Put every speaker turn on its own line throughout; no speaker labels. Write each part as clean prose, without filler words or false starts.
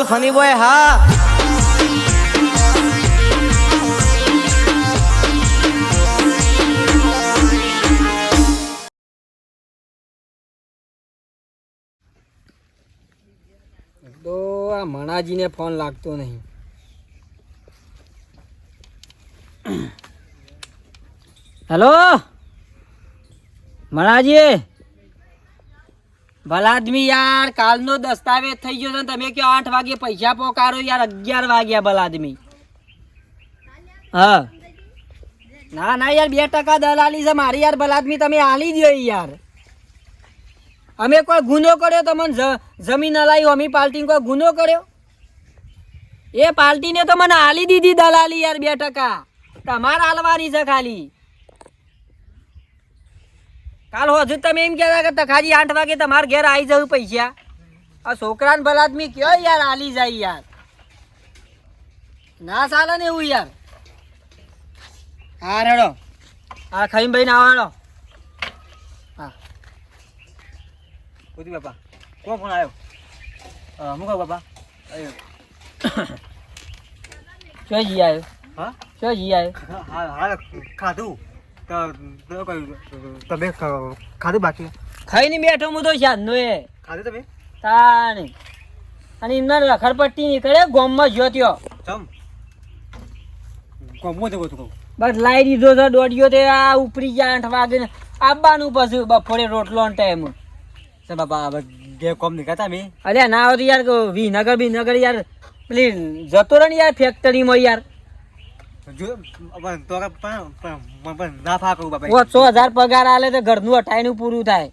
Funny boy હા
તો આ મણાજીને ફોન લાગતો નહીં. હેલો મણાજી, ભલા આદમી યાર, કાલનો દસ્તાવેજ થઈ ગયો છે. તમે કયો 8 વાગે પૈસા પોકારો યાર, 11 વાગ્યા ભલા આદમી. હા ના ના યાર 2% દલાલી છે મારી યાર ભલા આદમી, તમે આલી દો યાર. અમે કોઈ ગુનો કર્યો તમને જમીન હલાવી અમી પાર્ટી કોઈ ગુનો કર્યો? એ પાર્ટીને તો મને આલી દીધી દલાલી યાર 2%. તમારે હાલવાની છે ખાલી. કાલ હજુ તમે એમ કહેતા કે તખાજી 8 વાગે તમારે ઘેર આવી જવું પૈસા. આ છોકરાને ભલા આદમી કયો યાર આલી જાય યાર, ના ચાલે ને એવું યાર. હા રેડો, હા ખાઈ ભાઈ ના આવો. હા
બોધી બાપા કોણ ફોન આવ્યો? મૂકો બાપા.
ક્યાં જી આવ્યો?
હા
ક્યાં જી આવ્યો?
હા ખાધું તમે ખાધું બાકી
ખાઈને બેઠો હું તો શાંતનો એ
ખાધું તમે
તાણે. અને એમના રખડપટ્ટી નીકળે ગોમમાં જ્યો ત્યો
ચમ કોમો જગો તું
બસ લાવી દીધો છે દોડ્યો તે આ ઉપરી ગયા 8 વાગે ને આવવાનું પછી બપોરે રોટલો ટાઈમ.
બાપા જે કોમ નીકળતા મેં
અલ્યા ના હોય તો યાર વિનગર યાર પેલી જતો રહે ને યાર ફેક્ટરીમાં યાર.
જો તો ના ફા કહું બાપા
500,000 પગાર આલે તો ઘરનું અઠાઈનું પૂરું થાય.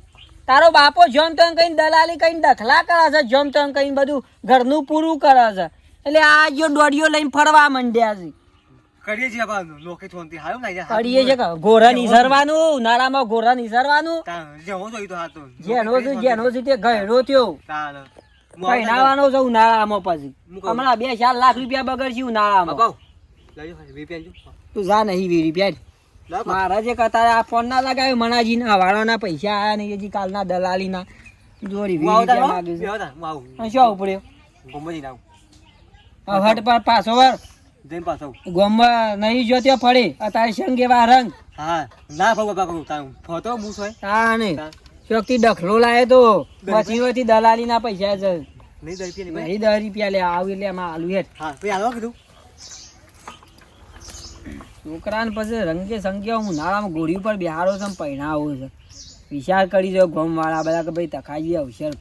તારો બાપો જોમ તો કઈ દલાલી કઈ દખલા કરે છે, જોમ તો કઈ બધું ઘરનું પૂરું કરે છે. એટલે આ જો દોડીઓ લઈને ફરવા માંડ્યા છે.
કરીએ છીએ બાપા લોકે થોનથી હારું ના યાર
કરીએ છે કે ગોરા નિસરવાનું ઉનાળામાં ગોરા નિસરવાનું
જેવો જોઈ તો હાતો
જેનો છે તે ગયરો થયો કઈનાવાનો છે ઉનાળામાં. પછી હમણાં 2-4 લાખ રૂપિયા બગડશે ઉનાળામાં. તું જા નહીં વીરી પ્યાર મારા જે કતા આ ફોન ના લગાવ્યો મણાજી ના હવાળાના પૈસા આયા નહીં હજી કાલના દલાલી ના જોરી વીરી રૂપિયા માંગે છે. શું ઉપડ્યો હટ પર પાછો વાર ગોમમાં નહીં જો ત્યાં પડે અત્યારે સંગ એવા રંગ.
હા ના બાપા ફોટો મૂસ હોય
હા ને શક્તિ ડખલો લાવે તો પછી દલાલી ના પૈસા છે
નહીં
10 રૂપિયા લે આવ એટલે એમાં આલુ હેઠ.
હા પછી હાલો કીધું
છોકરાને પછી રંગે સંગે ઉનાળામાં ગોળી ઉપર બિહારો છે પહેણાવો છે. વિચાર કરી દો ગોમ વાળા બધા કે ભાઈ તખાજી અવસર.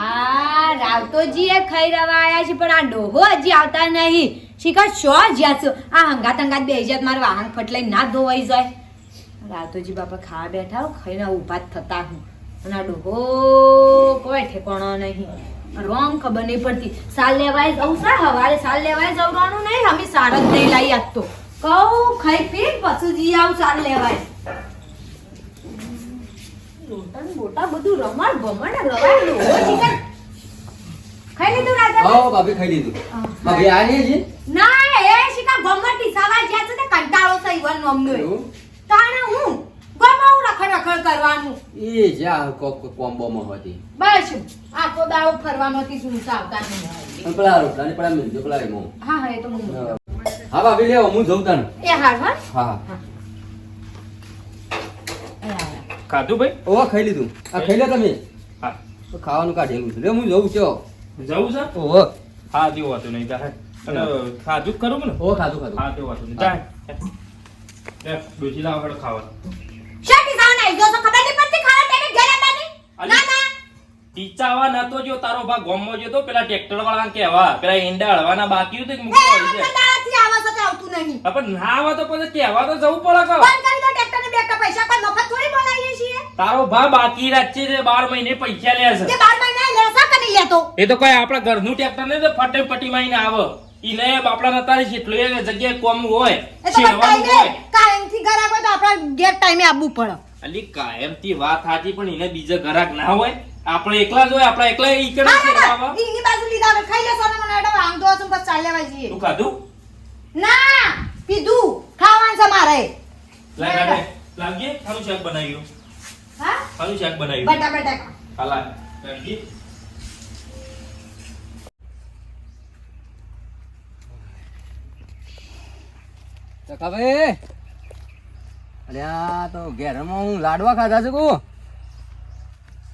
આ રાવતોજી એ ખાઈ રવા આયા છે પણ આ ડોહો હજી આવતા નહીં. શિખર શો જ્યાં છો આ હંગાત બે ઇજ્જત મારું વાહન ફટલાઈ ના ધોવાઈ જાય. રાવતોજી બાપા ખાવા બેઠા હો ખાઈને ઊભા જ થતા હું અને આ ડોહો કોઈ ઠેકાણો નહીં. રોંગ ખબર નહીં પડતી. સાલ લેવાય જવું છે હવારે સાલ લેવાય જવાનું નહીં અમે સાર જ નહીં લાવી આજ તો કહું ખાઈ પી પછી જી આવું સાલ લેવાય. મોટા બધું રમણ ભમણ રવાય ડોહો શિખર ખાઈ લીધું રાજા?
હા ભાભી ખાઈ લીધું. ભાભી આ રહી છે?
ના એ શિકા ગમટી સાવા જ્યાં છે તે કંટાળો છે ઈવન નોમનો તાણે હું ગમાઉ રખડ કરવાનું
એ જ્યાં કોમ્બોમાં હતી
બસ આખો દાડો ફરવામાંથી સુનસા આવતા નહીં.
અને પેલા રોટલાને પેલા મિલજો પેલા એમો.
હા હા એ તો હું
હા ભાભી લેવો હું જઉં તાન.
એ હાર હા
હા
ખાધું ભાઈ?
ઓ ખાઈ લીધું. આ ખાઈ લે તમે.
હા
તો ખાવાનું કાઢેલું છે લે હું જઉં છો.
જવું છે?
ઓહો
હા તેવું હતું નહીં જાહે અને ખાધું જ ખરું ને?
ઓ ખાધું ખાધું.
હા તેવું હતું નહીં જાય ડોસી લાવ હેડો ખાવા.
શેટી સાવન આઈ જો ખબર નહીં પડતી ખાવા તેને ઘરે બાની ના ના
ટીચાવા નતો જો તારો ભા ગોમમાં જો તો પેલા ટ્રેક્ટર વાળાને કહેવા પેલા ઈંડા હળવાના બાકી હતું કે મૂકો આવી છે.
દાડાથી આવા સાથે આવતું નહીં.
પણ ના આવે તો પછી કહેવા તો જવું પડે કે
બંધ કરી દો ટ્રેક્ટર ને બેટા પૈસા કોઈ મફત થોડી બોલાવીએ છીએ.
તારો ભા બાકી રાખશે છે 12 મહિને પૈસા લે છે.
તે 12 મહિના લેસા કે નહીં લેતો?
એ તો કોઈ આપણા ઘરનું ટ્રેક્ટર ને તો ફટે પટી માં આવે ઈને આપણા નતારી જેટલું એ જગ્યાએ કોમ હોય
એ તો
છેડવાનું
બતાઈ
હોય.
કાયમથી ઘરાક હોય તો આપણા ગેર ટાઈમે આવવું પડે.
અલી કાયમથી વાત સાચી પણ એને બીજા ઘરાક ના હોય આપણે એકલા જ હોય આપણે એકલા ઈ કરે
હા
છે
ના
બાબા.
ઈની બાજુ લીધા હવે ખાઈ લેસો ને મને એડો આમ દો છું બસ ચાલ લેવા જઈએ.
તું ખાધું?
ના પીધું ખાવાનું છે મારે.
લાગે લાગે ખાનું શાક બનાવ્યું.
હા
ખાનું શાક બનાવ્યું.
બટા બટા
હાલા લાગી
તકાભાઈ અરે આ તો ઘેરમાં હું લાડવા ખાધા છે કો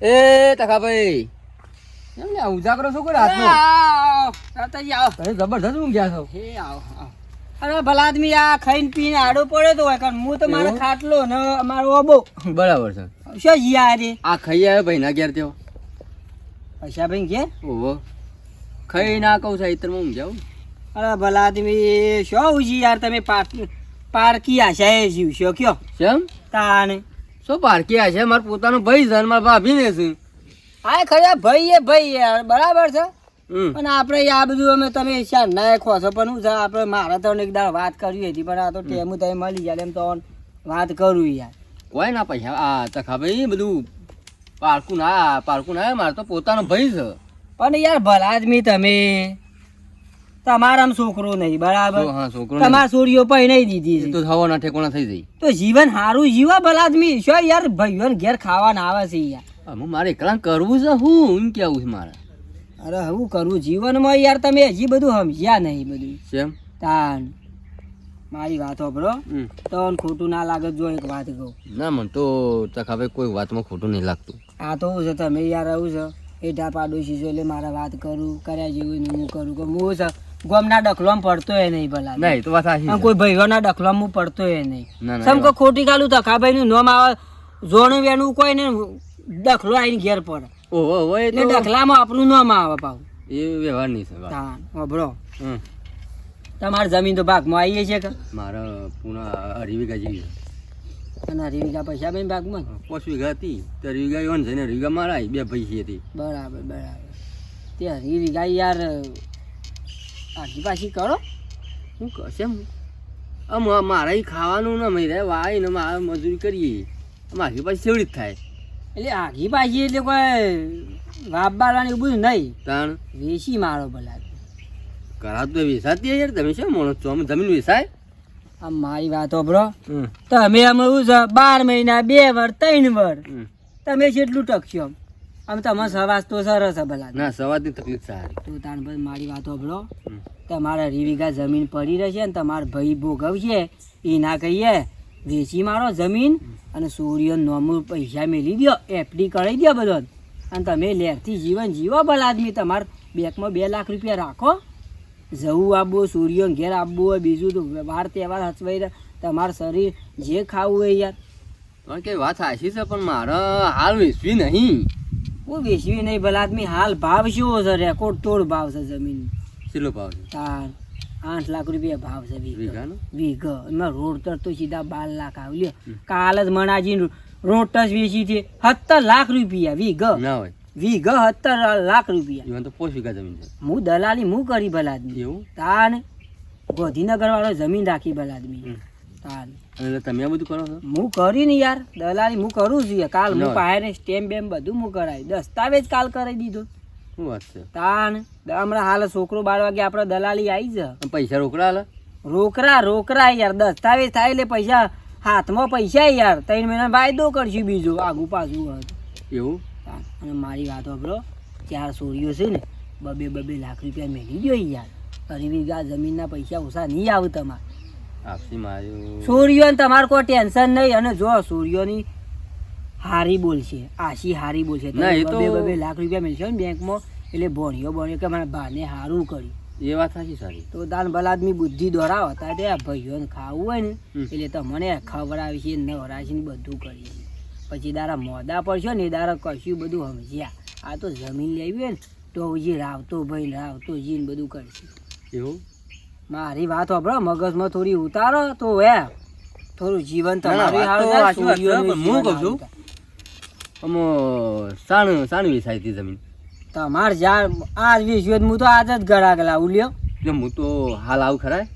એ તકાભાઈ એમ ને ઉજાગરો શું કરે હાથમાં તમે જબરદસ્ત ઊંઘ્યા છો
અરે ભલા આદમી આ ખાઈને પીને આડો પડે તો હોય કારણ હું તો મારો ખાટલો ને અમારો ઓબો
બરાબર છે
શું જીયા રે
આ ખાઈ આવ્યો ભાઈ ના ઘેર તેઓ
પૈસા ભાઈ કે
ઓહો ખાઈ ના કહું છું ઇતરમાં ઊંઘ્યા
અરે ભલા આદમી શું ઉજી યાર તમે પારકી આશાએ જીવશો કયો
કેમ
તાને
શું પારકી આ છે મારો પોતાનો ભાઈ છે અને મારા ભાભી ને છે
હા ખરા ભાઈ એ ભાઈ યાર બરાબર છે પણ આપણે આ બધું અમે તમે શાર ના ખોશો પણ હું છે આપણે મારે તો એક દાડ વાત કરવી હતી પણ આ તો ટેમું તમે મળી જાય એમ તો વાત કરું યાર
કોઈ ના પૈસા આ તખા ભાઈ બધું પારકું ના મારે તો પોતાનો ભાઈ છે
પણ યાર ભલા આદમી તમે તમારામ છોકરો નહીં બરાબર
હા છોકરો
તમારા છોરીઓ પણ નહીં દીધી છે
તો થવાના ઠેકોણા થઈ જાય
તો જીવન સારું જીવા ભલા આદમી શું યાર ભાઈઓ ઘેર ખાવાના આવે છે યાર
મારે એકલા કરવું છે હું એમ કેવું છે મારે
અરે હું કરવું જીવનમાં યાર તમે હજી બધું સમજ્યા નહીં બધું
કેમ
તાન મારી વાત સાંભળો તો ખોટું ના લાગે જો એક વાત કહું
ના મને તો તખા ભાઈ કોઈ વાતમાં ખોટું નહીં લાગતું
આ તો શું છે તમે યાર આવું છે એઠા પાડોશી છો એટલે મારે વાત કરું કર્યા જેવું હું કરું કે હું છે ગોમના ડખલોમાં પડતો એ નહીં ભલા
નહીં તો વાત સાચી
કોઈ ભાઈઓના ડખલોમાં હું પડતો એ નહીં
ના
સમ કે ખોટી ગાલું તખાભાઈ નું નામ આવે જોણું વેણું કોઈ ને ડખલો આવીને ઘેર પડે
ઓહો એ
એટલે ડખલામાં આપણું નામ આવે પાછું
એ વ્યવહાર નહીં છે
તાન વાપરો તમારી જમીન તો ભાગમાં આવીએ છે કે
મારા પૂણા 2.5 વીઘા જેવી
અને 2.5 વીઘા પૈસા બેન ભાગમાં
5 વીઘા હતી 3 વીઘા યોન છે ને 2 વીઘા મારા 2 પૈસી હતી
બરાબર તે 2.5 વીઘા યાર આખી પાછી કરો
શું કશે મારા ખાવાનું ને મેં વાય ને મારે મજૂરી કરીએ મારી પાછી સેવડી જ થાય
એટલે આખી પાછી એટલે કોઈ વાપ બારવાની એવું બધું નહીં
તાણ
વેચી મારો ભલા
કરા તો વેચાતી યાર તમે શું માણસ છો અમે જમીન વેચાય
આમ મારી વાત સાંભળો તમે અમે એવું છે 12 મહિના 2 વર 3 વર તમે કેટલું ટકશો આમ તમે સવાસ તો સરસ છે ભલા
ના સવારની તકલીફ સારી
તું તાણ ભાઈ મારી વાત સાંભળો તમારે 2 વીઘા જમીન પડી રહેશે ને તમારા ભાઈ ભોગવશે એ ના કહીએ વેચી મારો જમીન અને સૂર્ય નોમું પૈસા મેલી દો એફડી કરાવી દો બધો અને તમે લેરથી જીવન જીવો ભલા આદમી તમારે બેંકમાં 2 લાખ રૂપિયા રાખો જવું આપવું સૂર્ય ઘેર આપવું હોય બીજું તો વાર તહેવાર હચવાઈ તમારું શરીર જે ખાવું હોય યાર
પણ કે વાત સાચી છે પણ મારે હાલ વેચવી નહીં
હું વેચવી નહીં ભલા આદમી હાલ ભાવ શું છે રેકોર્ડ તોડ ભાવ છે જમીન
કેટલો ભાવ છે
તાર 8 લાખ રૂપિયા ભાવ છે
વીઘાનો
વીઘા એમાં રોડ તર તો સીધા 12 લાખ આવ્યો કાલ જ મણાજી રોડ ટચ વેચી છે 17 લાખ રૂપિયા વીઘા
ના હોય
વીઘા 17 લાખ રૂપિયા
ઈવન તો 5 વીઘા જમીન છે
હું દલાલી હું કરી ભલા આદમી
એવું
તાન ગોધીનગર વાળો જમીન રાખી ભલા આદમી તાન
એટલે તમે આ બધું કરો છો
હું કરી ને યાર દલાલી હું કરું છું યાર. કાલ હું પાસે સ્ટેમ્પ બેમ બધું હું કરાવી દસ્તાવેજ કાલ કરાવી દીધો
શું વાત છે
તાન હમણાં હાલ છોકરો 12 વાગે આપણે દલાલી આવી છે
પૈસા રોકડા હાલ
રોકરા યાર દસ્તાવેજ થાય એટલે પૈસા હાથમાં પૈસા યાર 3 મહિના વાયદો કરશું બીજો આગુ પાછું
એવું
અને મારી વાત સાંભળો 4 સોરીઓ છે ને 2 લાખ રૂપિયા મેળવી દો યાર 2 વીઘા જમીનના પૈસા ઓછા નહીં આવે તમારે
આપસી માર્યું
સૂર્યોને તમારે કોઈ ટેન્શન નહીં અને જો સૂર્યોની હારી બોલશે આશી હારી બોલશે
ના, એ તો-
2 લાખ રૂપિયા મળશે ને બેંકમાં એટલે ભણ્યો કે મારા બાને હારું કર્યું
એ વાત સાચી સારી
તો દાન બલાદમી બુદ્ધિ દોરાવો હતા તે આ ભાઈઓને ખાવું હોય ને એટલે તમને ખવડાવી છે નવરાશી બધું કરી છે. પછી દારા મોદા પડશો ને એ દારા કશું બધું સમજ્યા આ તો જમીન લેવી હોય ને તો જે રાવતો ભાઈ રાવતો જીને બધું કરશે
એવું
મારી વાત સાંભળો મગજમાં થોડી ઉતારો તો હે થોડું જીવન
ના, ના,
તમારું
વાત તો
સારું થાય,
સાચી વાત છે, પણ હું
સૂર્યનું
કહું છું.
જીવન
આમ સાણ વેચાઈ હતી જમીન
તમારે જ્યાં આ વિશ્વ હું તો આજ જ ગળા લાવું લ્યો
એટલે હું તો હાલ આવું ખરાય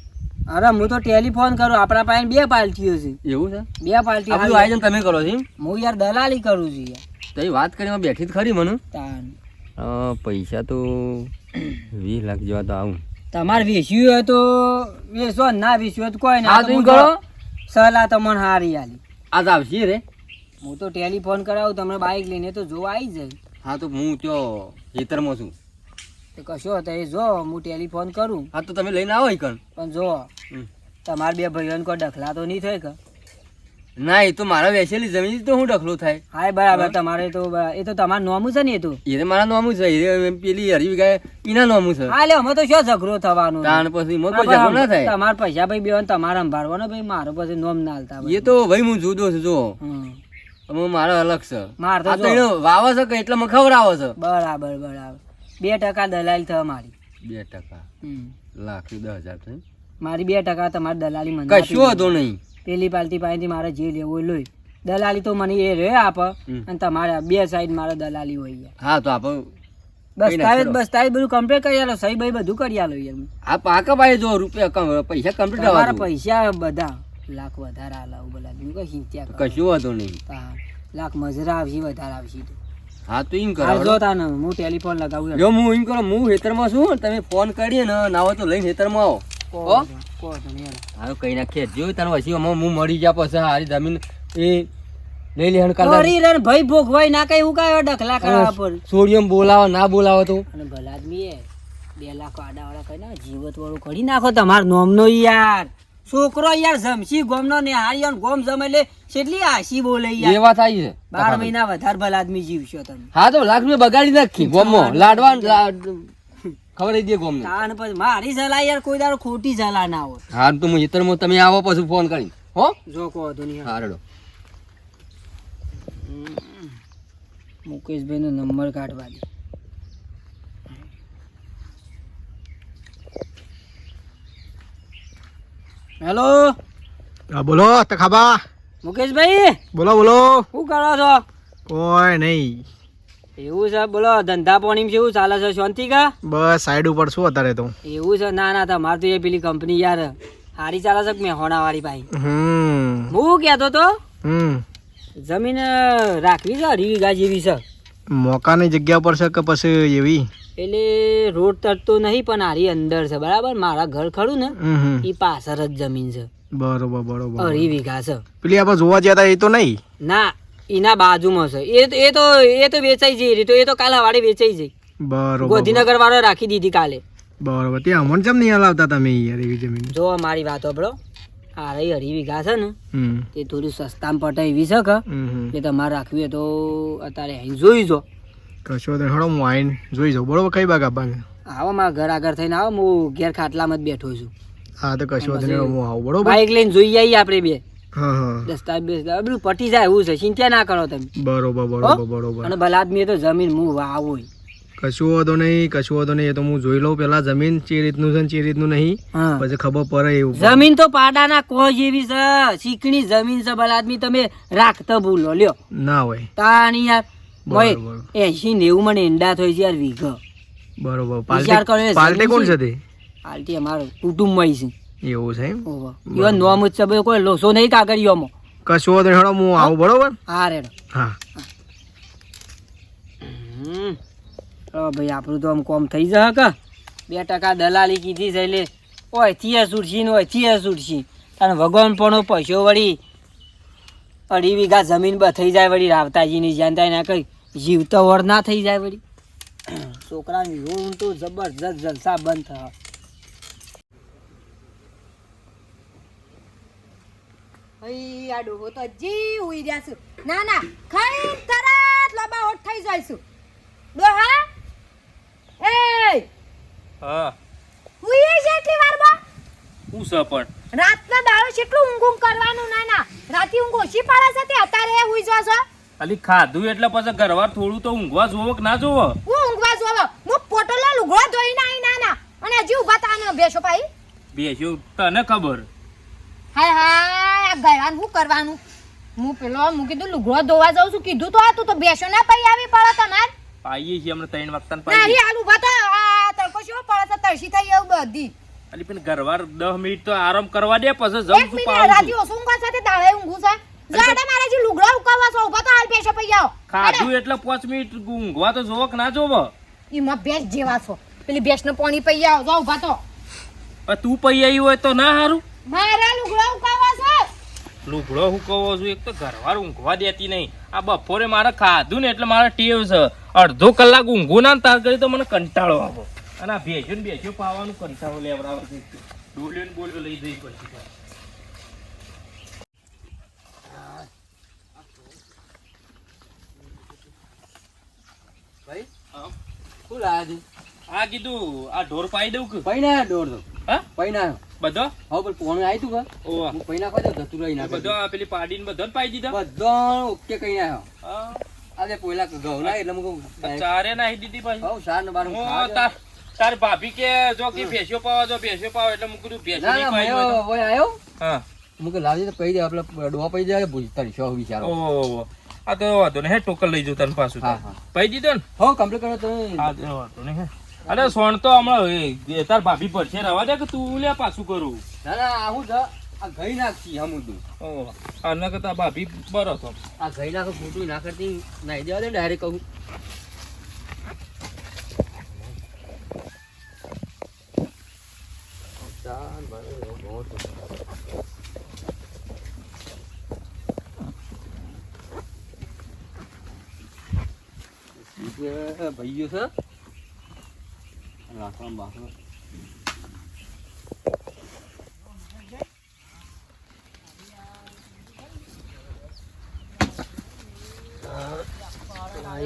અરે હું તો ટેલિફોન કરું આપણા પાસે 2 પાર્ટીઓ છે
એવું છે
2 પાર્ટી
આ બધું આયોજન તમે કરો છો એમ?
હું યાર દલાલી કરું છું યાર
તો એ વાત કરીને બેઠી જ ખરી મને
તાન
પૈસા તો 20 લાખ જેવા તો આવું
તમારે વેચ્યું હોય તો વેચો ના વેચ્યું હોય તો કોઈ
હા,
ના
તો એમ કરો.
સલાહ તમને હારી આલી
આજ આવશે રે
હું તો ટેલિફોન કરાવું તમને બાઇક લઈને તો જોવા આવી જાય
હા તો હું ત્યાં ખેતરમાં છું
તો કશો હતો એ જો હું ટેલિફોન કરું
હા તો તમે લઈને આવો ઈકણ
પણ જો તમારા બે ભાઈઓને કોઈ ડખલા તો નહીં થાય કે?
ના એ તો મારા વેચેલી જમીન તો હું ડખલો થાય.
હા બરાબર, તમારે તો એ તો તમારું નોમું છે ને એ તો.
એ મારા નોમું છે, એ પેલી હરી વીઘા એના નોમું છે.
હા એટલે અમે તો શું ઝઘડો થવાનો?
તાણ પછી કોઈ ઝઘડો ના થાય.
તમારા પૈસા ભાઈ બે તમારે સંભાળવાનો ભાઈ, મારો પછી નોમ ના હાલતા.
એ તો ભાઈ હું જુદો છું જો, મારો અલગ છે.
માર તો
વાવે છે કે એટલે મને ખવડાવે છે.
બરાબર બરાબર. 2% દલાલી થાય મારી.
2% લાખ 10,000 થાય
મારી. 2% તમારી દલાલી મને
કશું હતો નહીં.
પેલી પાલટી પાસેથી મારે જે લેવું લોય. દલાલી તો મને એ રે આપે, અને તમારે બે સાઈડ મારે દલાલી હોય.
હા તો આપણે
બસ્તાવેજ બધું કમ્પ્લીટ કરી આલો, સહી ભાઈ બધું કરી આલો યાર.
આ પાકા ભાઈ જો રૂપિયા પૈસા કમ્પ્લીટ
તમારા પૈસા બધા લાખ વધારે આલાવું બોલા કઈ ચિંતા
કશું હતો નહીં.
લાખ મજરા આવશે વધારે આવશે.
હા તો એમ કરો
જો તાને હું ટેલિફોન લગાવું.
જો હું એમ કરો, હું ખેતરમાં છું, તમે ફોન કરીએ ને ના હોય તો લઈને ખેતરમાં આવો. હા કઈ નાખીએ જો તને પછી હું મળી ગયા પછી હારી જમીન એ લઈ લે.
ભાઈ ભોગવાય ના કઈ હું કાયો ડખલા કરવા પર
સોડિયમ બોલાવો ના બોલાવો તો. અને
ભલા આદમી 2 લાખ આડાવાળા કઈ ના જીવત વાળું કરી નાખો તમાર નોમનો યાર. છોકરો યાર જમશી ગોમનો ને હારિયો ગોમ જમે એટલે કેટલી આશી બોલે યાર.
એ વાત આવી છે.
12 મહિના વધારે ભલા આદમી જીવશો તમે.
હા તો લાખ રૂપિયા બગાડી નાખી ગોમમાં લાડવા ખબર દે ગોમ ને.
તાણ પછી મારી સલાહ યાર કોઈ દાડો ખોટી સલાહ ના હોય.
હા તો હું ખેતરમાં તમે આવો પછી ફોન કરી હો.
જો કહો તો નહીં.
હા રેડો.
મુકેશભાઈ નો નંબર કાઢવા દે. હેલો.
હા બોલો તખાબા.
મુકેશભાઈ
બોલો બોલો.
શું કરો છો?
કોઈ નહીં.
એવું છે? બોલો ધંધા પાણી કેવું ચાલે છે? શાંતિ કા?
બસ સાઈડ ઉપર છું અત્યારે તો.
એવું છે? ના ના તમારે તો એ પેલી કંપની યાર સારી ચાલે છે કે મેહોણા વાળી ભાઈ? હું કહેતો તો જમીન રાખવી છે 2.5 વીઘા જેવી છે.
મોકાની જગ્યા પર છે કે પછી એવી?
એટલે રોડ તરતો નહીં પણ હારી અંદર છે બરાબર. મારા ઘર ખરું ને એ પાછળ જ જમીન છે.
બરોબર બરોબર.
2.5 વીઘા છે.
પેલી આપણે જોવા ગયા હતા એ તો નહીં?
ના એના બાજુમાં છે. એ તો વેચાઈ જઈ તો એ તો કાલે વાડે વેચાઈ જઈ.
બરોબર.
ગોધીનગર વાળો રાખી દીધી કાલે.
બરોબર. ત્યાં અમન કેમ નહીં હલાવતા તમે યાર એવી જમીન?
જો મારી વાત સાંભળો, આ 2.5 વીઘા છે ને તે થોડી સસ્તામાં પટાય એવી છે કે એટલે તમારે રાખવી હોય તો અત્યારે અહીં જોઈ જો.
કશો તો હળો હું આવીને જોઈ જાઉં. બરોબર. કઈ બાગ આપવા?
આવો મારા ઘર આગળ થઈને આવો, હું ઘેર ખાટલામાં જ બેઠો છું.
હા તો કશો તો હું આવું. બરોબર.
બાઈક લઈને જોઈ આવીએ આપણે બે.
હા હા.
દસ્તાવેજ બધું પટી જાય એવું છે, ચિંતા ના કરો તમે.
બરોબર બરોબર બરોબર.
અને ભલા આદમી તો જમીન હું વાવો.
કશું વાંધો નહીં કશું વાંધો નહીં. એ તો હું જોઈ લઉં પેલા જમીન ચે રીતનું છે ચે રીતનું નહીં, પછી ખબર પડે એવું.
જમીન તો પાડાના કોઈ જેવી છે, ચીકણી જમીન છે. ભલા આદમી તમે રાખતા ભૂલો લ્યો
ના હોય
તાણી યાર. 80-90 મને ઈંડા થઈ છે યાર વીઘો.
બરોબર.
વિચાર કરો.
પાર્ટી કોણ છે તે?
પાર્ટી અમારો કુટુંબમાં છે.
એવું છે એમ?
ઈવન નોમ જ છે, કોઈ લોસો નહીં કાગળિયોમાં.
કશું વાંધો નહીં. હેડો હું આવું. બરોબર.
હા રેડો.
હા
ભાઈ આપણું તો આમ કોમ થઈ જાય કે 2% દલાલી કીધી છે એટલે ઓયથી સુરસી ને ઓયથી સુરસી. અને ભગવાન પણ પૈસો વળી 2.5 વીઘા જમીન થઈ જાય વળી રાવતાજીની જાણતા ના કઈ જીવતો વર ના થઈ જાય વળી. છોકરાની રૂમ તો જબરજસ્ત જલસા બંધ થયા.
આ ડોહો તો હજી ઉઈ રહ્યા છું. ના ના ખાઈ તરત લોબા ઓટ થઈ જઈશું. ડોહા એ
હા
ઉઈ છે એટલી વારમાં?
હું છે પણ
રાતના દાડો કેટલું ઊંઘ કરવાનું? ના ના રાતી ઊંઘ ઓછી પાડે છે તે અત્યારે ઉઈ જો છો?
ખાલી ખાધું એટલે પછી ઘરવાર થોડું તો ઊંઘવા જોવો કે ના જોવો?
હું ઊંઘવા જોવો? હું પોટલો લુગડો ધોઈને આઈ. ના ના અને હજી ઊભા તાને બેસો ભાઈ.
બેસ્યો તને ખબર.
હાય હાય આ ગયાન શું કરવાનું? હું કીધું લુગડો ધોવા જાઉં છું કીધું તો હતું તો બેસો ના પઈ આવી પડે તમારે.
પાઈએ છીએ હમણાં 3 વાગતા
ના
પાઈએ.
રી આલુ ભાતો આ તડકો શો પડે છે તરસી થઈ એવું બધી.
અલી પણ ઘરવાર 10 મિનિટ તો આરામ કરવા દે પછી જમ
એક
શું
મિનિટ
પાવું
રાતી ઓસુંગા સાથે દાળે ઊંઘું છે. જાડા મારે જે લુગડો ઉકાવા છો ઉભા તો હાલ બેસો પઈ જાઓ.
ખાધું એટલે 5 મિનિટ ઊંઘવા તો જોવો કે ના જોવો?
ઈમાં ભેંસ જેવા છો. પેલી ભેંસને પાણી પઈ જાઓ જાઓ ઉભા તો.
તું પઈ આવી હોય તો ના હારું.
મારા લુગડો ઉકાવા છે.
લુગડો હું કહો છું એક તો ઘરવાર ઊંઘવા દેતી નહીં. આ બપોરે મારે ખાધું ને એટલે મારા ટેવ છે. અડધો કલાક ઊંઘું ના તાર કરી તો મને કંટાળો આવે. અને આ ભેજો ને બેજો પાવાનું કંટાળો લેવડાવે છે. ડોલ્યો ને બોલ્યો લઈ જઈ પછી
ભાઈ
હા.
શું લાયા તું?
આ કીધું આ ઢોર પાઈ દઉં કે
પૈના દોડ દો.
હા
પૈના
બધો
હવે પણ પોણું આવ્યું તું કા?
ઓવા
હું પૈના ખાધો ધતું રહી ના
બધો આ પેલી પાડીને બધો જ પાઈ દીધા
બધો ઓકે કઈ ના
હા.
આજે પોયલા ઘઉં ના એટલે હું
ચારે નાખી દીધી પાછી
હવ સાર ને બાર હું
હું તાર ભાભી કે જો કે ભેંસ્યો પાવા જો ભેંસ્યો પાવા એટલે હું કીધું ભેંસ્યો
ના
નહીં
ના
પાઈ હોય તો.
ભાઈ આવ્યો
હા
હું કે લાવજે તો પૈ દે આપણે ડોવા પૈ દે ભૂજતા રહીશો વિચારો.
ઓહો આ તો વાંધો નહીં હે ટોકન લઈ જઉં તને પાછું
હા, હા.
પાઈ દીધો ને
હો કમ્પ્લીટ કરો તો
હા તો વાંધો નહીં હે અરે સોણ તો હમણાં એ તાર ભાભી પડશે રવા દે કે તું લે પાછું કરું
ના ના આવું જ આ ગઈ નાખી હમ તું
ઓહો આના કરતા ભાભી બરો તો
આ ગઈ નાખો ફૂટું ના કરતી નાઈ દેવા દે ડાયરેક્ટ કહું ભાઈઓ છે રાખવા બાકડો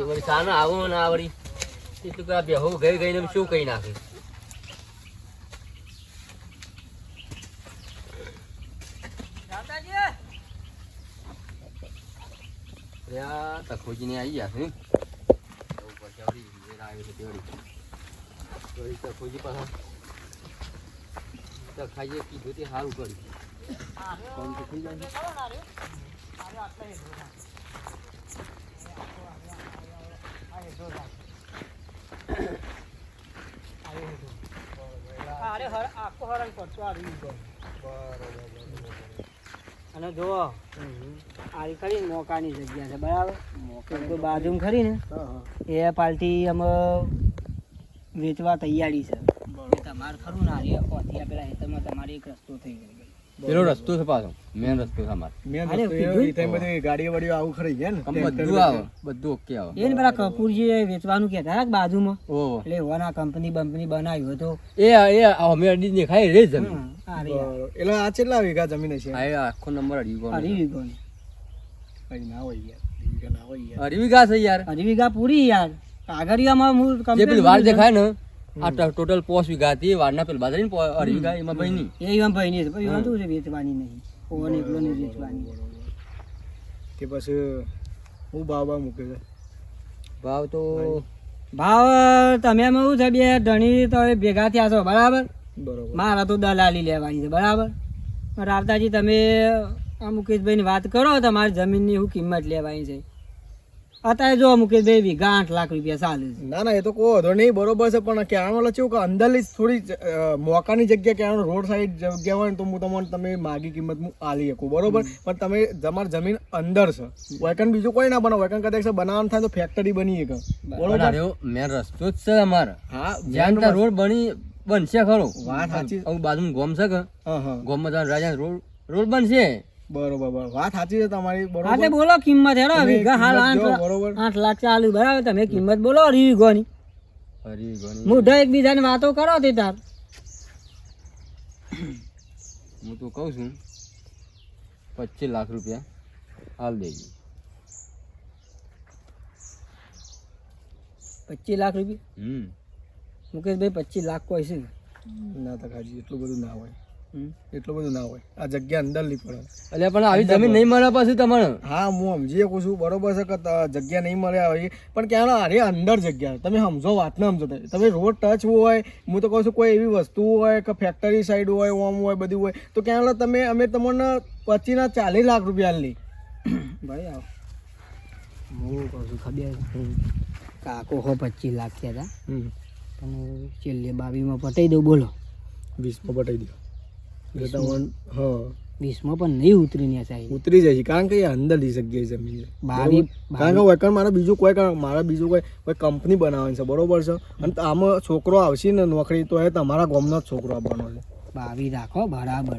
વળી સાના આવો ના આવડી એટલું કે આ બેહો ગઈ ગઈને શું કઈ નાખે તખોજી ને આવી ગયા છે તખોજી પાછા ખાઈએ કીધું તે સારું કર્યું કોણ તો થઈ જાય
અને જો આ ખરી મોકાની જગ્યા છે બરાબર તો બાજુ ખરી ને એ પાર્ટી અમે વેચવા તૈયારી છે તમારે ખરું ના અત્યારે પેલા હેતરમાં તમારે એક રસ્તો થઈ ગયો
પેલો રસ્તો છે પાછો મેન રસ્તો છે અમારે
ગાડીઓ વાડીઓ આવું ખરી ગયા ને
બધું આવે બધું ઓકે આવે
એ ને પેલા કપૂરજી વેચવાનું કહેતા હતા બાજુમાં
ઓહો
એટલે એવાના કંપની બનાવ્યું હતું
એ અમે અડી દેખાય રે જમીન
એટલે આ કેટલા વીઘા જમીન છે
આ આખો નંબર અડી ગયો
અઢી વીઘોની
કઈ ના હોય યાર વીઘા ના હોય યાર
અઢી વીઘા છે યાર
અઢી વીઘા પૂરી યાર કાગળિયામાં હું
જે પેલી વાર દેખાય ને આ ટોટલ 5 વીઘા હતી વારના પેલ બાજરી ને અઢી વીઘા એમાં ભાઈ ની
એ એમ ભાઈ ની ભાઈ શું છે વેચવાની નહીં ઓવન એકલો ને વેચવાની
કે પછી હું બાબા મૂકે છે
ભાવ તો
ભાવ તમે એમાં શું છે બે ધણી તો હવે ભેગા થયા છો બરાબર
બરોબર
મારા તો દલાલી લેવાની છે બરાબર રાવતાજી તમે આ મુકેશભાઈની વાત કરો તમારી જમીનની શું કિંમત લેવાની છે અત્યારે જો મુકેશભાઈ વીઘા 8 લાખ રૂપિયા ચાલે છે
ના ના એ તો કોઈ વાંધો નહીં બરોબર છે પણ કહેવાનો કેવું કે અંદરની થોડી મોકાની જગ્યા કહેવાનો રોડ સાઈડ જગ્યા હોય ને તો હું તમને તમે માગી કિંમત હું આલી શકું બરોબર પણ તમે તમારી જમીન અંદર છે વેકન બીજું કોઈ ના બનાવો વેકન કદાચ બનાવવાનું થાય તો ફેક્ટરી બની શકે બરોબર
મેન રસ્તો જ છે અમારે
હા
જ્યાં ત્યાં રોડ બનશે ખરો
વાત સાચી
બાજુ ગોમ છે કે
હા હા
ગોમમાં રાજા રોડ બનશે
બરોબર વાત સાચી છે તમારી
હા
બરોબર
તે બોલો કિંમત હેડો વીઘા હાલ
કિંમત જો, બરોબર
8 લાખ ચાલુ બરાબર તમે કિંમત બોલો અઢી વીઘોની
હરી ગણી
મોઢા એકબીજાની વાતો કરો તે તાર
હું તો કહું છું 25 લાખ રૂપિયા હાલ દેજો
25 લાખ રૂપિયા મુકેશભાઈ 25 લાખ કોઈ છે
ના તો ખાજી એટલું બધું ના હોય એટલું બધું ના હોય આ જગ્યા અંદર નહીં પડે
એટલે પણ આવી જમીન નહીં મળે પછી તમારે
હા હું સમજી શકું છું બરોબર છે કે જગ્યા નહીં મળે આવી પણ ક્યાં અરે અંદર જગ્યા તમે સમજો વાતને સમજો તમે રોડ ટચ હોય હું તો કહું છું કોઈ એવી વસ્તુ હોય કે ફેક્ટરી સાઈડ હોય ઓમ હોય બધું હોય તો ક્યાં તમે અમે તમને 25 ના 40 લાખ રૂપિયા લઈ
ભાઈ આવો હું કહું છું ખબર કાકો હો 25 લાખ થયા હતા પણ છેલ્લે 22 માં પટાઈ દઉં બોલો
20 માં પટાઈ દો હા
20 માં પણ નહીં ઉતરી ને સાહેબ
ઉતરી જાય છે કારણ કે એ અંદરની જગ્યાએ જમીન છે
22
કારણ કે વેકન મારે બીજું કોઈ કંપની બનાવવાની છે બરોબર છે અને આમાં છોકરો આવશે ને નોકરી તો એ તમારા ગામનો જ છોકરો આપવાનો છે
22 રાખો બરાબર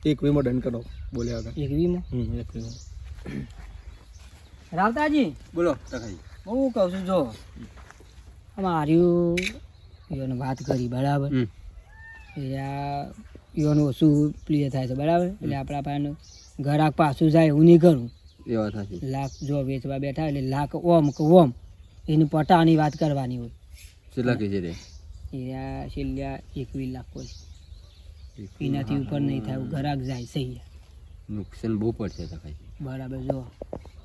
છે 21 માં ડન કરો બોલ્યા હતા
21 માં
21 માં
રાવતાજી
બોલો તખાઈ
હું કહું છું જો અમાર્યું યોને વાત કરી બરાબર યોનું ઓછું પ્રિય થાય છે બરાબર એટલે આપણા પાસે ઘરાક પાછું જાય હું નહીં કરું
એ વાત સાચી
લાખ જો વેચવા બેઠા એટલે લાખ ઓમ કે ઓમ એની પટાવાની વાત કરવાની હોય
કેટલા કે છે રે
એ છેલ્લા 21 લાખ કોઈ એનાથી ઉપર નહીં થાય ઘરાક જાય સહી
નુકસાન બહુ પડશે તખાઈ
બરાબર જો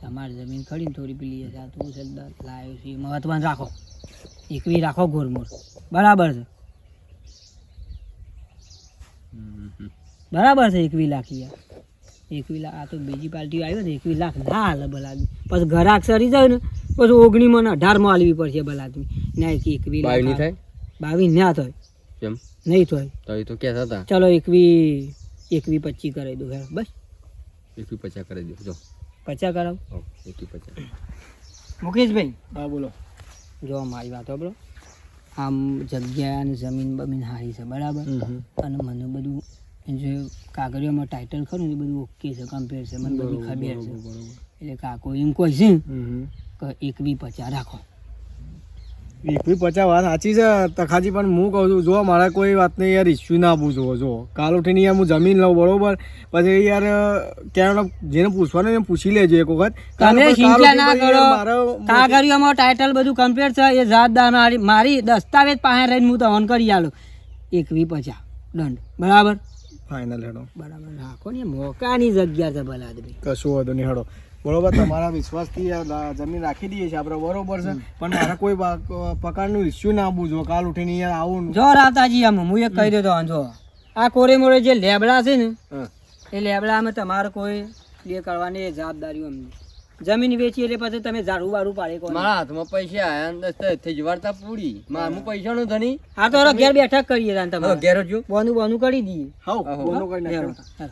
તમારી જમીન ખરીને થોડી પેલી હશે આ તું સરદાર લાવ્યો છે મહત્વનું રાખો 21 રાખો ગોરમોર બરાબર છે બરાબર છે 21 લાખ યાર 21 લાખ આ તો બીજી પાર્ટી આવ્યો ને 21 લાખ ના હાલે ભલાદમી પછી ઘરાક સરી જાય ને પછી 19 માં 18 માં હાલવી પડશે ભલાદમી ના 21 લાખ
22 નહીં થાય
22 ના થાય
કેમ
નહીં થાય
તો એ તો કહેતા હતા
ચલો 21 25 કરી દો હેર બસ
21 કરી દો જો
50 કરાવ
21
મુકેશભાઈ
હા બોલો
જો મારી વાત બરો આમ જગ્યા અને જમીન બમીન હારી છે બરાબર અને મને બધું જે કાગળિયામાં ટાઇટલ ખરું ને એ બધું ઓકે છે કમ્પેર છે મને બધી ખબર છે એટલે કાકો એમ કોઈ છે કે 21-50 રાખો
21-50 વાત સાચી છે તખાજી પણ હું કહું છું જો મારા કોઈ વાતને યાર ઇસ્યુ ના પૂછવો જો કાલ ઉઠીને યાર હું જમીન લઉં બરોબર પછી યાર ક્યાં જેને પૂછવાનું એને પૂછી લેજો એક વખત
તમે ચિંતા ના કરો કાગળિયામાં ટાઇટલ બધું કમ્પ્લીટ છે એ જાતદાર મારી દસ્તાવેજ પાસે રહીને હું તો ઓન કરી આલું 21-50 દંડ બરાબર
ફાઇનલ હેડો
બરાબર રાખો ને મોકાની જગ્યા છે ભલા આદમી
કશું વાંધો નહીં હેડો બરોબર તમારા વિશ્વાસથી આ જમીન રાખી દઈએ છીએ આપણે બરોબર છે પણ મારા કોઈ પ્રકારનું ઇસ્યુ ના પૂછો કાલ ઉઠીને યાર આવું
જો રાવતાજી આમ હું એક કહી દેતો જો આ કોરે મોરે જે લેબડા છે ને એ લેબડામાં તમારે કોઈ બે કરવાની જવાબદારીઓ અમને જમીન વેચી એટલે પછી તમે ઝાડુ બારું પાડે કોણ
મારા હાથમાં પૈસા આયા ને દસ્તે થઈ જવારતા પૂરી મારું પૈસાનો ધણી
આ તો ઘેર બેઠક કરીએ તાન તમારે
ઘેર જો
બોનું કરી દઈએ
હાઉ બોનો કરી નાખ્યો